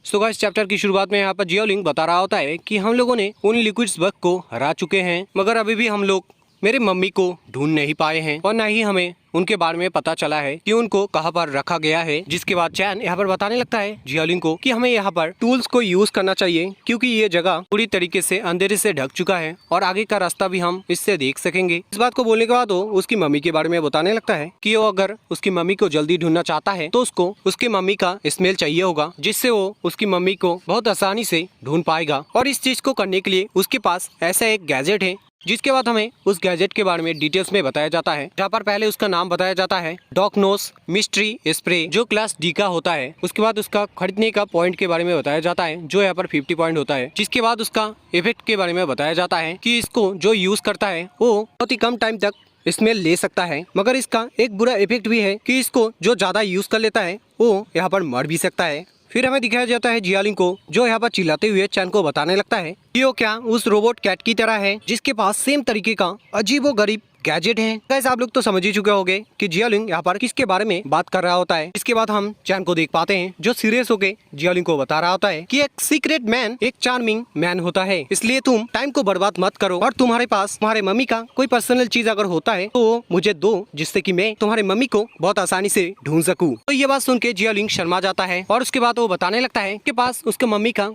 So guys chapter की शुरुआत में यहाँ पर जियोलिंग बता रहा होता है कि हम लोगों ने उन लिक्विड्स बग को हरा चुके हैं, मगर अभी भी हम लोग मेरे मम्मी को ढूंढ नहीं पाए हैं और न ही हमें उनके बारे में पता चला है कि उनको कहाँ पर रखा गया है। जिसके बाद चैन यहाँ पर बताने लगता है जियोलिंग को कि हमें यहाँ पर टूल्स को यूज करना चाहिए क्योंकि ये जगह पूरी तरीके से अंधेरे से ढक चुका है और आगे का रास्ता भी हम इससे देख सकेंगे। इस बात को बोलने के बाद वो उसकी मम्मी के बारे में बताने लगता है कि वो अगर उसकी मम्मी को जल्दी ढूंढना चाहता है तो उसको उसकी मम्मी का स्मेल चाहिए होगा, जिससे वो उसकी मम्मी को बहुत आसानी से ढूंढ पाएगा। और इस चीज को करने के लिए उसके पास ऐसा एक गैजेट है। जिसके बाद हमें उस गैजेट के बारे में डिटेल्स में बताया जाता है, जहाँ पर पहले उसका नाम बताया जाता है डॉकनोस मिस्ट्री स्प्रे, जो क्लास डी का होता है। उसके बाद उसका खरीदने का पॉइंट के बारे में बताया जाता है, जो यहाँ पर 50 पॉइंट होता है। जिसके बाद उसका इफेक्ट के बारे में बताया जाता है कि इसको जो यूज करता है वो बहुत ही कम टाइम तक स्मेल ले सकता है, मगर इसका एक बुरा इफेक्ट भी है कि इसको जो ज्यादा यूज कर लेता है वो यहाँ पर मर भी सकता है। फिर हमें दिखाया जाता है जियोलिंग को, जो यहाँ पर चिल्लाते हुए चैन को बताने लगता है कि वो क्या उस रोबोट कैट की तरह है जिसके पास सेम तरीके का अजीबोगरीब गैजेट है। गाइस आप लोग तो समझ ही चुके होंगे कि जियोलिंग यहाँ पर किसके बारे में बात कर रहा होता है। इसके बाद हम चैन को देख पाते हैं जो सीरियस होके जियोलिंग को बता रहा होता है कि एक सीक्रेट मैन एक चार्मिंग मैन होता है, इसलिए तुम टाइम को बर्बाद मत करो और तुम्हारे पास तुम्हारे मम्मी का कोई पर्सनल चीज अगर होता है तो मुझे दो, जिससे कि मैं तुम्हारे मम्मी को बहुत आसानी से ढूंढ सकूं। तो ये बात सुन के जियोलिंग शर्मा जाता है और उसके बाद वो बताने लगता है कि पास उसके मम्मी का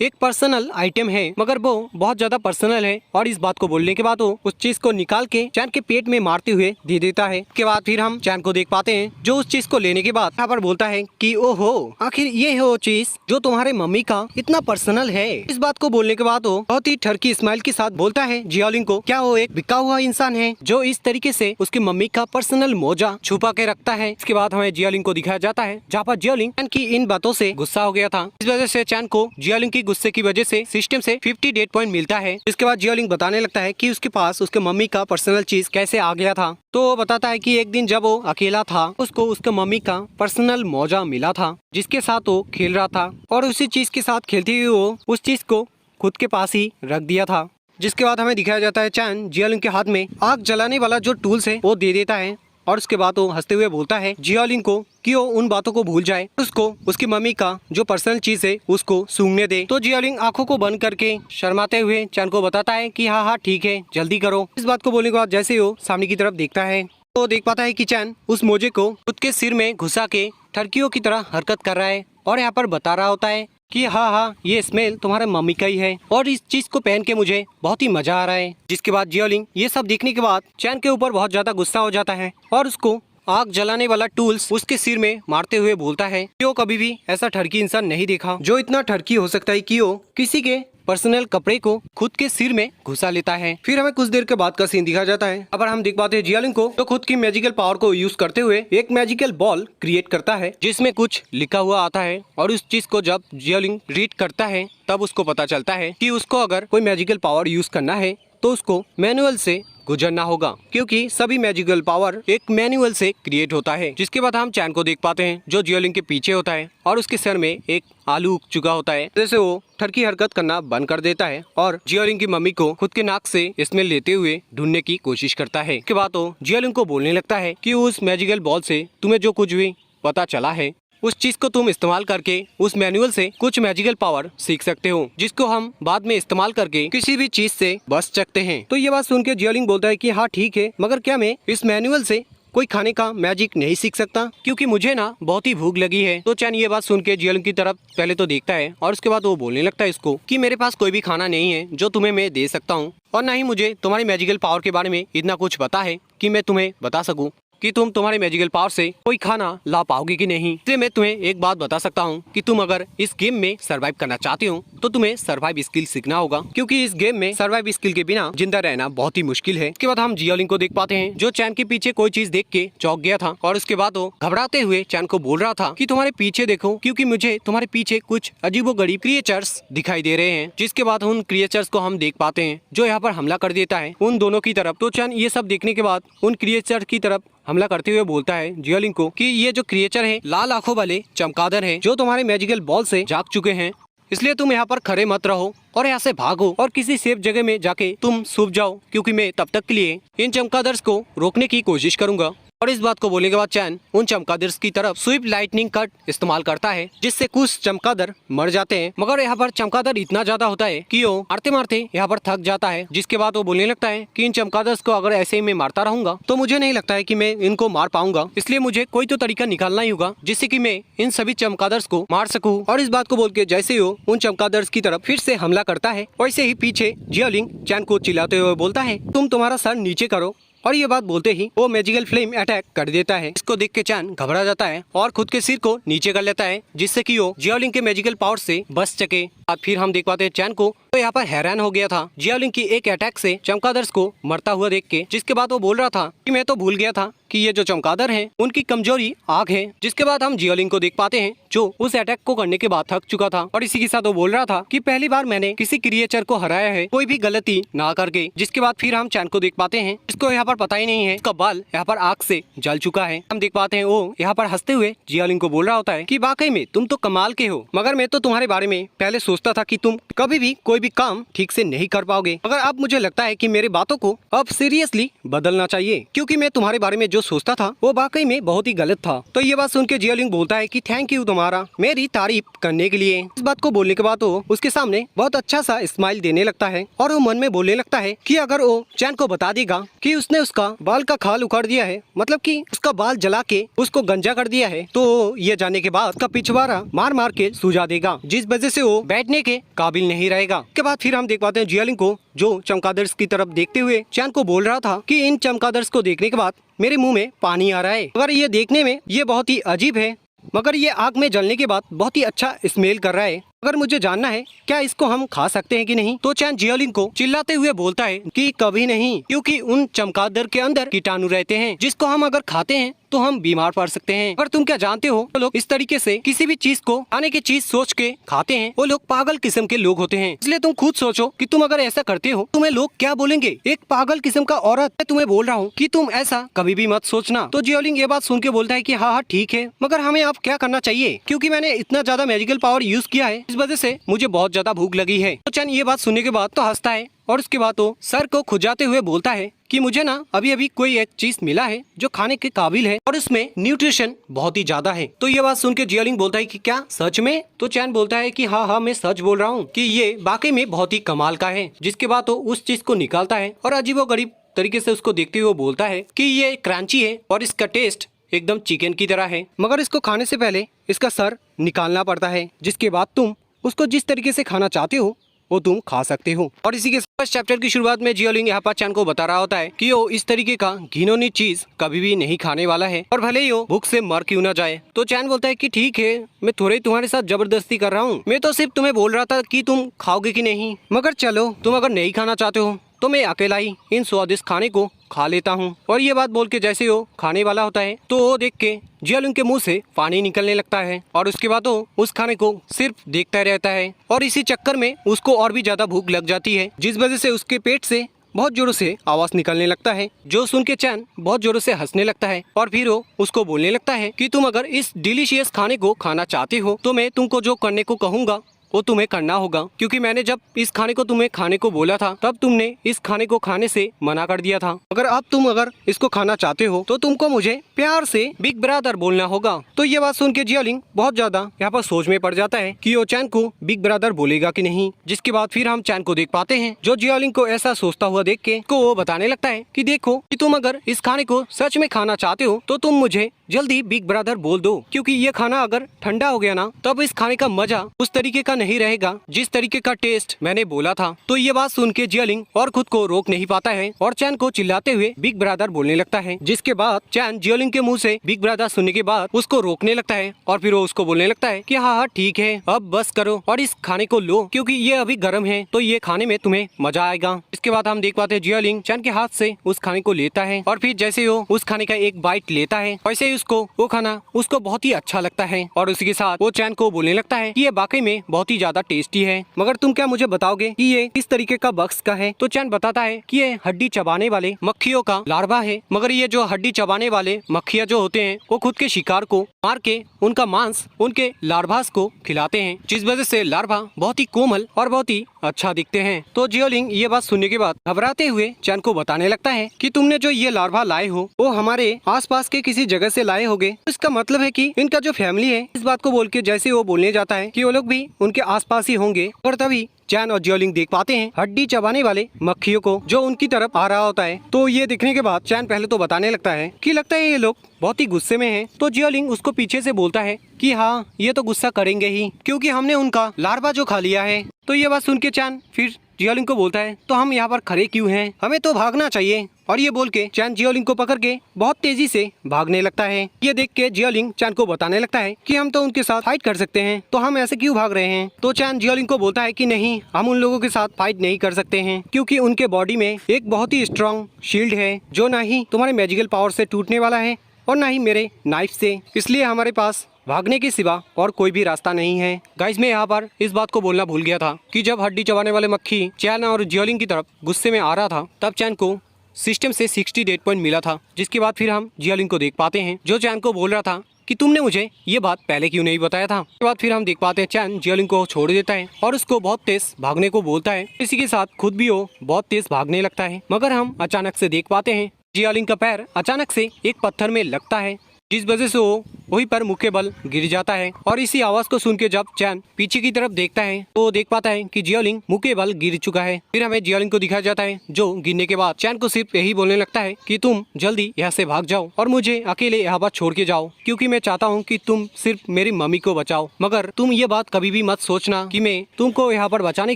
एक पर्सनल आइटम है, मगर वो बहुत ज्यादा पर्सनल है। और इस बात को बोलने के बाद वो उस चीज को निकाल के चैन के पेट में मारते हुए दे देता है। उसके बाद फिर हम चैन को देख पाते हैं जो उस चीज को लेने के बाद यहाँ पर बोलता है कि ओहो, आखिर ये है वो चीज जो तुम्हारे मम्मी का इतना पर्सनल है। इस बात को बोलने के बाद वो बहुत ही ठरकी स्माइल के साथ बोलता है जियोलिंग को, क्या वो एक बिका हुआ इंसान है जो इस तरीके से उसकी मम्मी का पर्सनल मोजा छुपा के रखता है। इसके बाद हमें जियोलिंग को दिखाया जाता है जहाँ पर जियोलिंग चैन की इन बातों से गुस्सा हो गया था। इस वजह से चैन को जियोलिंग की गुस्से की वजह से सिस्टम से 50 डेट पॉइंट मिलता है। इसके बाद जियोलिंग बताने लगता है कि उसके पास उसके मम्मी का पर्सनल चीज कैसे आ गया था। तो वो बताता है कि एक दिन जब वो अकेला था उसको उसके मम्मी का पर्सनल मोजा मिला था जिसके साथ वो खेल रहा था और उसी चीज के साथ खेलते हुए वो उस चीज को खुद के पास ही रख दिया था। जिसके बाद हमें दिखाया जाता है चैन जियोलिंग के हाथ में आग जलाने वाला जो टूल्स है वो दे देता है और उसके बाद वो हंसते हुए बोलता है जियोलिंग को कि वो उन बातों को भूल जाए, उसको उसकी मम्मी का जो पर्सनल चीज है उसको सूंघने दे। तो जियोलिंग आंखों को बंद करके शर्माते हुए चैन को बताता है कि हाँ हाँ ठीक है, जल्दी करो। इस बात को बोलने के बाद जैसे ही वो सामने की तरफ देखता है तो देख पाता है कि चैन उस मोजे को खुद के सिर में घुसा के ठरकियों की तरह हरकत कर रहा है और यहाँ पर बता रहा होता है कि हाँ हाँ ये स्मेल तुम्हारे मम्मी का ही है और इस चीज को पहन के मुझे बहुत ही मजा आ रहा है। जिसके बाद जियोलिंग ये सब देखने के बाद चैन के ऊपर बहुत ज्यादा गुस्सा हो जाता है और उसको आग जलाने वाला टूल्स उसके सिर में मारते हुए बोलता है कि वो कभी भी ऐसा ठरकी इंसान नहीं देखा जो इतना ठरकी हो सकता है कि वो किसी के पर्सनल कपड़े को खुद के सिर में घुसा लेता है। फिर हमें कुछ देर के बाद का सीन दिखाया जाता है। अब हम देख पाते हैं जियोलिंग को जो खुद की मैजिकल पावर को यूज करते हुए एक मैजिकल बॉल क्रिएट करता है जिसमें कुछ लिखा हुआ आता है और उस चीज को जब जियोलिंग रीड करता है तब उसको पता चलता है कि उसको अगर कोई मैजिकल पावर यूज करना है तो उसको मैनुअल से गुजरना होगा, क्योंकि सभी मैजिकल पावर एक मैनुअल से क्रिएट होता है। जिसके बाद हम चैन को देख पाते हैं जो जियोलिंग के पीछे होता है और उसके सर में एक आलू उग चुका होता है, जैसे वो ठरकी हरकत करना बंद कर देता है और जियोलिंग की मम्मी को खुद के नाक से स्मेल लेते हुए ढूंढने की कोशिश करता है। इसके बाद वो जियोलिंग को बोलने लगता है कि उस मैजिकल बॉल से तुम्हें जो कुछ भी पता चला है उस चीज को तुम इस्तेमाल करके उस मैनुअल से कुछ मैजिकल पावर सीख सकते हो, जिसको हम बाद में इस्तेमाल करके किसी भी चीज से बच सकते हैं। तो ये बात सुन के जियोलिंग बोलता है कि हाँ ठीक है, मगर क्या मैं इस मैनुअल से कोई खाने का मैजिक नहीं सीख सकता, क्योंकि मुझे ना बहुत ही भूख लगी है। तो चैन ये बात सुन के जियोलिंग की तरफ पहले तो देखता है और उसके बाद वो बोलने लगता है इसको कि मेरे पास कोई भी खाना नहीं है जो तुम्हें मैं दे सकता हूँ और ना ही मुझे तुम्हारी मैजिकल पावर के बारे में इतना कुछ पता है कि मैं तुम्हें बता सकूं कि तुम तुम्हारे मैजिकल पावर से कोई खाना ला पाओगे कि नहीं। इसलिए मैं तुम्हें एक बात बता सकता हूँ कि तुम अगर इस गेम में सरवाइव करना चाहते हो तो तुम्हें सरवाइव स्किल सीखना होगा, क्योंकि इस गेम में सरवाइव स्किल के बिना जिंदा रहना बहुत ही मुश्किल है। इसके बाद हम जियोलिंग को देख पाते हैं जो चैन के पीछे कोई चीज देख के चौंक गया था और उसके बाद वो घबराते हुए चैन को बोल रहा था कि तुम्हारे पीछे देखो, क्योंकि मुझे तुम्हारे पीछे कुछ अजीबोगरीब क्रिएचर्स दिखाई दे रहे हैं। जिसके बाद उन क्रिएचर्स को हम देख पाते हैं जो यहाँ पर हमला कर देता है उन दोनों की तरफ। तो चैन ये सब देखने के बाद उन क्रिएचर की तरफ हमला करते हुए बोलता है जियोलिंग को कि ये जो क्रिएचर है लाल आंखों वाले चमगादड़ है जो तुम्हारे मैजिकल बॉल से जाग चुके हैं, इसलिए तुम यहाँ पर खड़े मत रहो और यहाँ से भागो और किसी सेफ जगह में जाके तुम छुप जाओ, क्योंकि मैं तब तक के लिए इन चमगादड़ को रोकने की कोशिश करूंगा। और इस बात को बोलने के बाद चैन उन चमगादड़ की तरफ स्वीप लाइटनिंग कट इस्तेमाल करता है, जिससे कुछ चमगादड़ मर जाते हैं। मगर यहाँ पर चमगादड़ इतना ज्यादा होता है कि वो मारते मारते यहाँ पर थक जाता है, जिसके बाद वो बोलने लगता है कि इन चमगादड़ को अगर ऐसे ही मैं मारता रहूंगा तो मुझे नहीं लगता है कि मैं इनको मार पाऊंगा, इसलिए मुझे कोई तो तरीका निकालना ही होगा जिससे कि मैं इन सभी चमगादड़ को मार सकूं। और इस बात को बोल के जैसे ही वो उन चमगादड़ की तरफ फिर से हमला करता है, वैसे ही पीछे जियोलिंग चैन को चिल्लाते हुए बोलता है, तुम तुम्हारा सर नीचे करो। और ये बात बोलते ही वो मैजिकल फ्लेम अटैक कर देता है। इसको देख के चैन घबरा जाता है और खुद के सिर को नीचे कर लेता है, जिससे कि वो जियोलिंग के मैजिकल पावर से बच सके। अब फिर हम देख पाते हैं चैन को तो यहाँ पर हैरान हो गया था जियोलिंग की एक अटैक से चमगादड़ को मरता हुआ देख के, जिसके बाद वो बोल रहा था कि मैं तो भूल गया था कि ये जो चमगादड़ हैं उनकी कमजोरी आग है। जिसके बाद हम जियोलिंग को देख पाते हैं जो उस अटैक को करने के बाद थक चुका था, और इसी के साथ वो बोल रहा था कि पहली बार मैंने किसी क्रिएचर को हराया है कोई भी गलती ना करके। जिसके बाद फिर हम चैन को देख पाते हैं, इसको यहाँ पर पता ही नहीं है उसका बाल यहाँ पर आग से जल चुका है। हम देख पाते हैं वो यहाँ पर हंसते हुए जियोलिंग को बोल रहा होता है कि वाकई में तुम तो कमाल के हो, मगर मैं तो तुम्हारे बारे में पहले सोचता था कि तुम कभी भी कोई भी काम ठीक से नहीं कर पाओगे, मगर अब मुझे लगता है कि मेरी बातों को अब सीरियसली बदलना चाहिए, क्योंकि मैं तुम्हारे बारे में जो सोचता था वो वाकई में बहुत ही गलत था। तो ये बात सुन के जियोलिंग बोलता है कि थैंक यू तुम्हारा मेरी तारीफ करने के लिए। इस बात को बोलने के बाद वो उसके सामने बहुत अच्छा सा स्माइल देने लगता है और वो मन में बोलने लगता है कि अगर वो चैन को बता देगा कि उसने उसका बाल का खाल उखाड़ दिया है, मतलब कि उसका बाल जला के उसको गंजा कर दिया है, तो ये जानने के बाद उसका पिछवाड़ा मार मार के सुझा देगा, जिस वजह से वो बैठने के काबिल नहीं रहेगा। के बाद फिर हम देख पाते हैं जियोलिंग को जो चमगादड़ की तरफ देखते हुए चैन को बोल रहा था कि इन चमगादड़ को देखने के बाद मेरे मुंह में पानी आ रहा है, मगर ये देखने में ये बहुत ही अजीब है, मगर ये आग में जलने के बाद बहुत ही अच्छा स्मेल कर रहा है, अगर मुझे जानना है क्या इसको हम खा सकते हैं कि नहीं। तो चैन जियोलिंग को चिल्लाते हुए बोलता है कि कभी नहीं, क्योंकि उन चमगादड़ के अंदर कीटाणु रहते हैं जिसको हम अगर खाते हैं तो हम बीमार पड़ सकते हैं। अगर तुम क्या जानते हो, तो लोग इस तरीके से किसी भी चीज को खाने की चीज सोच के खाते हैं वो लोग पागल किस्म के लोग होते हैं। इसलिए तुम खुद सोचो कि तुम अगर ऐसा करते हो तुम्हें लोग क्या बोलेंगे। एक पागल किस्म का औरत है, तुम्हें बोल रहा हूँ कि तुम ऐसा कभी भी मत सोचना। तो जियोलिंग ये बात सुन के बोलता है कि हाँ हाँ ठीक है, मगर हमें अब क्या करना चाहिए, क्योंकि मैंने इतना ज्यादा मैजिकल पावर यूज किया है, इस वजह से मुझे बहुत ज्यादा भूख लगी है। तो चैन ये बात सुनने के बाद तो हंसता है और उसके बाद तो सर को खुजाते हुए बोलता है कि मुझे ना अभी अभी कोई एक चीज मिला है जो खाने के काबिल है और उसमें न्यूट्रिशन बहुत ही ज्यादा है। तो ये बात सुन के जियोलिंग बोलता है कि क्या सच में। तो चैन बोलता है कि हाँ हाँ मैं सच बोल रहा हूँ कि ये वाकई में बहुत ही कमाल का है। जिसके बाद तो उस चीज को निकालता है और अजीबोगरीब तरीके से उसको देखते हुए बोलता है कि ये क्रंची है और इसका टेस्ट एकदम चिकन की तरह है, मगर इसको खाने से पहले इसका सर निकालना पड़ता है, जिसके बाद तुम उसको जिस तरीके से खाना चाहते हो वो तुम खा सकते हो। और इसी के फर्स्ट चैप्टर की शुरुआत में जियोलिंग यहाँ पर चैन को बता रहा होता है कि वो इस तरीके का घिनौनी चीज कभी भी नहीं खाने वाला है, और भले ही वो भूख से मर क्यों ना जाए। तो चैन बोलता है कि ठीक है, मैं थोड़े तुम्हारे साथ जबरदस्ती कर रहा हूँ, मैं तो सिर्फ तुम्हें बोल रहा था कि तुम खाओगे कि नहीं, मगर चलो तुम अगर नहीं खाना चाहते हो तो मैं अकेला ही इन स्वादिष्ट खाने को खा लेता हूँ। और ये बात बोल के जैसे वो खाने वाला होता है तो वो देख के जियोलिंग के मुंह से पानी निकलने लगता है, और उसके बाद वो उस खाने को सिर्फ देखता रहता है, और इसी चक्कर में उसको और भी ज्यादा भूख लग जाती है, जिस वजह से उसके पेट से बहुत जोरों से आवाज निकलने लगता है, जो सुन के चैन बहुत जोरों से हंसने लगता है। और फिर वो उसको बोलने लगता है कि तुम अगर इस डिलीशियस खाने को खाना चाहते हो तो मैं तुमको जो करने को कहूँगा वो तुम्हें करना होगा, क्योंकि मैंने जब इस खाने को तुम्हें खाने को बोला था तब तुमने इस खाने को खाने से मना कर दिया था। अगर अब तुम अगर इसको खाना चाहते हो तो तुमको मुझे प्यार से बिग ब्रदर बोलना होगा। तो ये बात सुन के जियोलिंग बहुत ज्यादा यहाँ पर सोच में पड़ जाता है कि वो चैन को बिग ब्रदर बोलेगा कि नहीं। जिसके बाद फिर हम चैन को देख पाते हैं जो जियोलिंग को ऐसा सोचता हुआ देख के को वो बताने लगता है कि देखो कि तुम अगर इस खाने को सच में खाना चाहते हो तो तुम मुझे जल्दी बिग ब्रदर बोल दो, क्योंकि ये खाना अगर ठंडा हो गया ना तब इस खाने का मजा उस तरीके का नहीं रहेगा जिस तरीके का टेस्ट मैंने बोला था। तो ये बात सुन के जियोलिंग और खुद को रोक नहीं पाता है और चैन को चिल्लाते हुए बिग ब्रदर बोलने लगता है। जिसके बाद चैन जियोलिंग के मुंह से बिग ब्रदर सुनने के बाद उसको रोकने लगता है और फिर वो उसको बोलने लगता है कि हाँ हाँ ठीक है, अब बस करो और इस खाने को लो, क्योंकि ये अभी गर्म है तो ये खाने में तुम्हें मजा आएगा। इसके बाद हम देख पाते हैं जियोलिंग चैन के हाथ से उस खाने को लेता है और फिर जैसे वो उस खाने का एक बाइट लेता है वैसे ही उसको वो खाना उसको बहुत ही अच्छा लगता है और उसी के साथ वो चैन को बोलने लगता है कि ये वाकई में बहुत ही ज्यादा टेस्टी है, मगर तुम क्या मुझे बताओगे कि ये किस तरीके का बक्स का है। तो चैन बताता है कि ये हड्डी चबाने वाले मक्खियों का लार्वा है, मगर ये जो हड्डी चबाने वाले मक्खियाँ जो होते हैं वो खुद के शिकार को मार के उनका मांस उनके लार्वास को खिलाते हैं, जिस वजह से लार्वा बहुत ही कोमल और बहुत ही अच्छा दिखते हैं। तो जियोलिंग ये बात सुनने के बाद घबराते हुए चैन को बताने लगता है कि तुमने जो ये लार्वा लाए हो वो हमारे आसपास के किसी जगह से लाए होगे। इसका मतलब है कि इनका जो फैमिली है, इस बात को बोल के जैसे वो बोलने जाता है कि वो लोग भी उनके आसपास ही होंगे, और तभी चैन और जियोलिंग देख पाते हैं हड्डी चबाने वाले मक्खियों को जो उनकी तरफ आ रहा होता है। तो ये देखने के बाद चैन पहले तो बताने लगता है कि लगता है ये लोग बहुत ही गुस्से में हैं। तो जियोलिंग उसको पीछे से बोलता है कि हाँ, ये तो गुस्सा करेंगे ही क्योंकि हमने उनका लार्वा जो खा लिया है। तो ये बात सुन के चैन फिर जियोलिंग को बोलता है तो हम यहाँ पर खड़े क्यों हैं, हमें तो भागना चाहिए। और ये बोल के चैन जियोलिंग को पकड़ के बहुत तेजी से भागने लगता है। ये देख के जियोलिंग चैन को बताने लगता है कि हम तो उनके साथ फाइट कर सकते हैं, तो हम ऐसे क्यों भाग रहे हैं। तो चैन जियोलिंग को बोलता है कि नहीं, हम उन लोगों के साथ फाइट नहीं कर सकते हैं क्योंकि उनके बॉडी में एक बहुत ही स्ट्रॉन्ग शील्ड है जो ना ही तुम्हारे मैजिकल पावर से टूटने वाला है और ना ही मेरे नाइफ से, इसलिए हमारे पास भागने के सिवा और कोई भी रास्ता नहीं है। गाइस, मैं यहाँ पर इस बात को बोलना भूल गया था कि जब हड्डी चबाने वाले मक्खी चैन और जियोलिंग की तरफ गुस्से में आ रहा था, तब चैन को सिस्टम से 60 डेट पॉइंट मिला था, जिसके बाद फिर हम जियोलिंग को देख पाते हैं जो चैन को बोल रहा था कि तुमने मुझे ये बात पहले क्यों नहीं बताया था। उसके बाद फिर हम देख पाते हैं चैन जियोलिंग को छोड़ देता है और उसको बहुत तेज भागने को बोलता है। इसी के साथ खुद भी वो बहुत तेज भागने लगता है, मगर हम अचानक से देख पाते हैं जियोलिंग का पैर अचानक से एक पत्थर में लगता है, जिस वजह से वो वहीं पर मुक्के बल गिर जाता है। और इसी आवाज को सुन के जब चैन पीछे की तरफ देखता है तो वो देख पाता है कि जियोलिंग मुक्के बल गिर चुका है। फिर हमें जियोलिंग को दिखाया जाता है जो गिरने के बाद चैन को सिर्फ यही बोलने लगता है कि तुम जल्दी यहाँ से भाग जाओ और मुझे अकेले यहाँ पर छोड़ के जाओ, क्योंकि मैं चाहता हूँ कि तुम सिर्फ मेरी मम्मी को बचाओ, मगर तुम ये बात कभी भी मत सोचना कि मैं तुमको यहाँ पर बचाने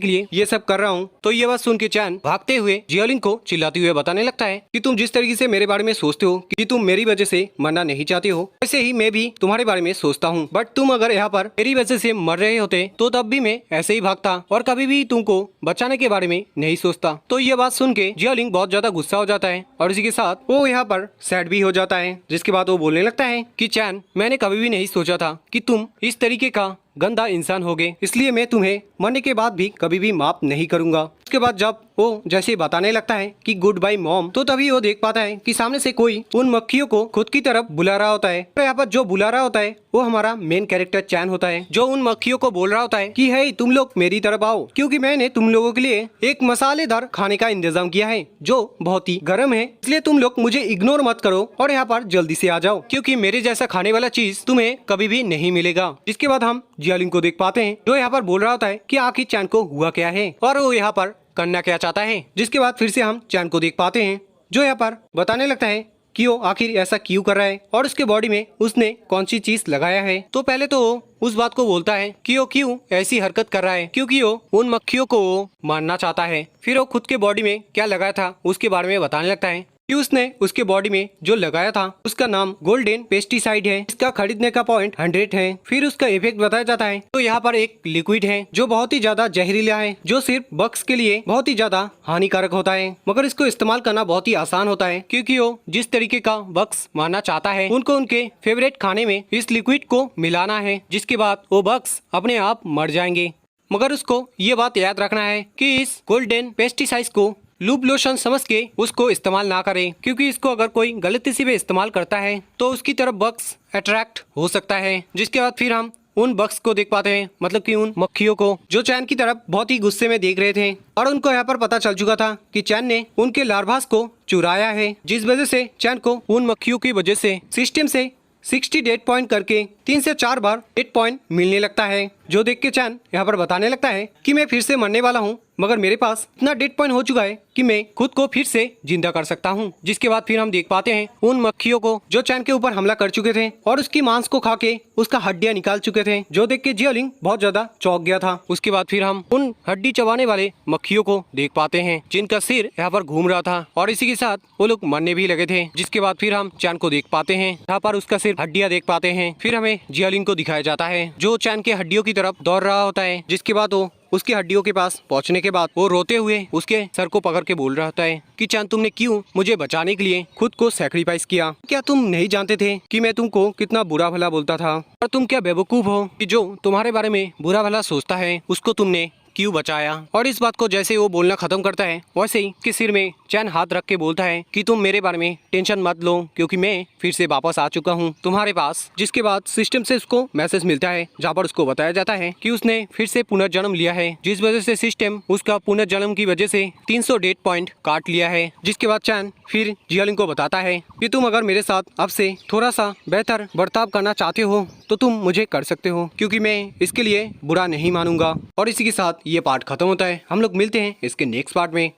के लिए ये सब कर रहा हूँ। तो ये बात सुन के चैन भागते हुए जियोलिंग को चिल्लाते हुए बताने लगता है कि तुम जिस तरीके से मेरे बारे में सोचते हो कि तुम मेरी वजह से मरना नहीं चाहते हो, वैसे ही मैं भी तुम्हारे बारे में सोचता हूँ, बट तुम अगर यहाँ पर मेरी वजह से मर रहे होते तो तब भी मैं ऐसे ही भागता और कभी भी तुमको बचाने के बारे में नहीं सोचता। तो ये बात सुन के जियोलिंग बहुत ज्यादा गुस्सा हो जाता है और इसी के साथ वो यहाँ पर सैड भी हो जाता है, जिसके बाद वो बोलने लगता है कि चैन, मैंने कभी भी नहीं सोचा था कि तुम इस तरीके का गंदा इंसान होगे, इसलिए मैं तुम्हें मरने के बाद भी कभी भी माफ नहीं करूंगा। उसके बाद जब वो जैसे बताने लगता है कि गुड बाय मॉम, तो तभी वो देख पाता है कि सामने से कोई उन मक्खियों को खुद की तरफ बुला रहा होता है। तो यहाँ पर जो बुला रहा होता है वो हमारा मेन कैरेक्टर चैन होता है, जो उन मक्खियों को बोल रहा होता है कि हे, तुम लोग मेरी तरफ आओ क्योंकि मैंने तुम लोगों के लिए एक मसालेदार खाने का इंतजाम किया है जो बहुत ही गर्म है, इसलिए तुम लोग मुझे इग्नोर मत करो और यहाँ पर जल्दी से आ जाओ क्योंकि मेरे जैसा खाने वाला चीज तुम्हें कभी भी नहीं मिलेगा। जिसके बाद हम जियोलिंग को देख पाते हैं जो यहाँ पर बोल रहा होता है कि आखिर चैन को हुआ क्या है और वो यहाँ पर करना क्या चाहता है। जिसके बाद फिर से हम चैन को देख पाते हैं जो यहाँ पर बताने लगता है कि वो आखिर ऐसा क्यों कर रहा है और उसके बॉडी में उसने कौन सी चीज लगाया है। तो पहले तो वो उस बात को बोलता है कि वो क्यों ऐसी हरकत कर रहा है, क्योंकि वो उन मक्खियों को मारना चाहता है। फिर वो खुद के बॉडी में क्या लगाया था उसके बारे में बताने लगता है कि उसने उसके बॉडी में जो लगाया था उसका नाम गोल्डन पेस्टिसाइड है, इसका खरीदने का पॉइंट 100 है। फिर उसका इफेक्ट बताया जाता है तो यहाँ पर एक लिक्विड है जो बहुत ही ज्यादा जहरीला है, जो सिर्फ बग्स के लिए बहुत ही ज्यादा हानिकारक होता है, मगर इसको इस्तेमाल करना बहुत ही आसान होता है क्योंकि वो जिस तरीके का बग्स मारना चाहता है उनको उनके फेवरेट खाने में इस लिक्विड को मिलाना है, जिसके बाद वो बग्स अपने आप मर जाएंगे। मगर उसको ये बात याद रखना है कि इस गोल्डन पेस्टिसाइड को लूप लोशन समझ के उसको इस्तेमाल ना करें, क्योंकि इसको अगर कोई गलती से भी इस्तेमाल करता है तो उसकी तरफ बग्स अट्रैक्ट हो सकता है। जिसके बाद फिर हम उन बग्स को देख पाते हैं, मतलब कि उन मक्खियों को जो चैन की तरफ बहुत ही गुस्से में देख रहे थे और उनको यहाँ पर पता चल चुका था कि चैन ने उनके लार्वास को चुराया है, जिस वजह से चैन को उन मक्खियों की वजह से सिस्टम से 60 डेट पॉइंट करके 3 से 4 बार डेट पॉइंट मिलने लगता है, जो देख के चैन यहाँ पर बताने लगता है कि मैं फिर से मरने वाला हूँ, मगर मेरे पास इतना डेट पॉइंट हो चुका है कि मैं खुद को फिर से जिंदा कर सकता हूँ। जिसके बाद फिर हम देख पाते हैं उन मक्खियों को जो चैन के ऊपर हमला कर चुके थे और उसकी मांस को खा के उसका हड्डियां निकाल चुके थे, जो देख के जियोलिंग बहुत ज्यादा चौंक गया था। उसके बाद फिर हम उन हड्डी चबाने वाले मक्खियों को देख पाते हैं जिनका सिर यहाँ पर घूम रहा था और इसी के साथ वो लोग मरने भी लगे थे। जिसके बाद फिर हम चैन को देख पाते हैं, यहाँ पर उसका सिर हड्डियां देख पाते हैं। फिर हमें जियोलिंग को दिखाया जाता है जो चैन के हड्डियों की तरफ दौड़ रहा होता है, जिसके बाद वो उसकी हड्डियों के पास पहुंचने के बाद वो रोते हुए उसके सर को पकड़ के बोल रहा होता है कि चांद, तुमने क्यों मुझे बचाने के लिए खुद को सैक्रिफाइस किया? क्या तुम नहीं जानते थे कि मैं तुमको कितना बुरा भला बोलता था? और तुम क्या बेवकूफ हो कि जो तुम्हारे बारे में बुरा भला सोचता है उसको तुमने क्यों बचाया? और इस बात को जैसे वो बोलना खत्म करता है वैसे ही उसके सिर में चैन हाथ रख के बोलता है कि तुम मेरे बारे में टेंशन मत लो, क्योंकि मैं फिर से वापस आ चुका हूँ तुम्हारे पास। जिसके बाद सिस्टम से उसको मैसेज मिलता है जहाँ पर उसको बताया जाता है कि उसने फिर से पुनर्जन्म लिया है, जिस वजह से सिस्टम उसका पुनर्जन्म की वजह से 300 डेट पॉइंट काट लिया है। जिसके बाद चैन फिर जियालिंग को बताता है कि तुम अगर मेरे साथ अब से थोड़ा सा बेहतर बर्ताव करना चाहते हो तो तुम मुझे कर सकते हो, क्योंकि मैं इसके लिए बुरा नहीं मानूंगा। और इसी के साथ ये पार्ट खत्म होता है। हम लोग मिलते हैं इसके नेक्स्ट पार्ट में।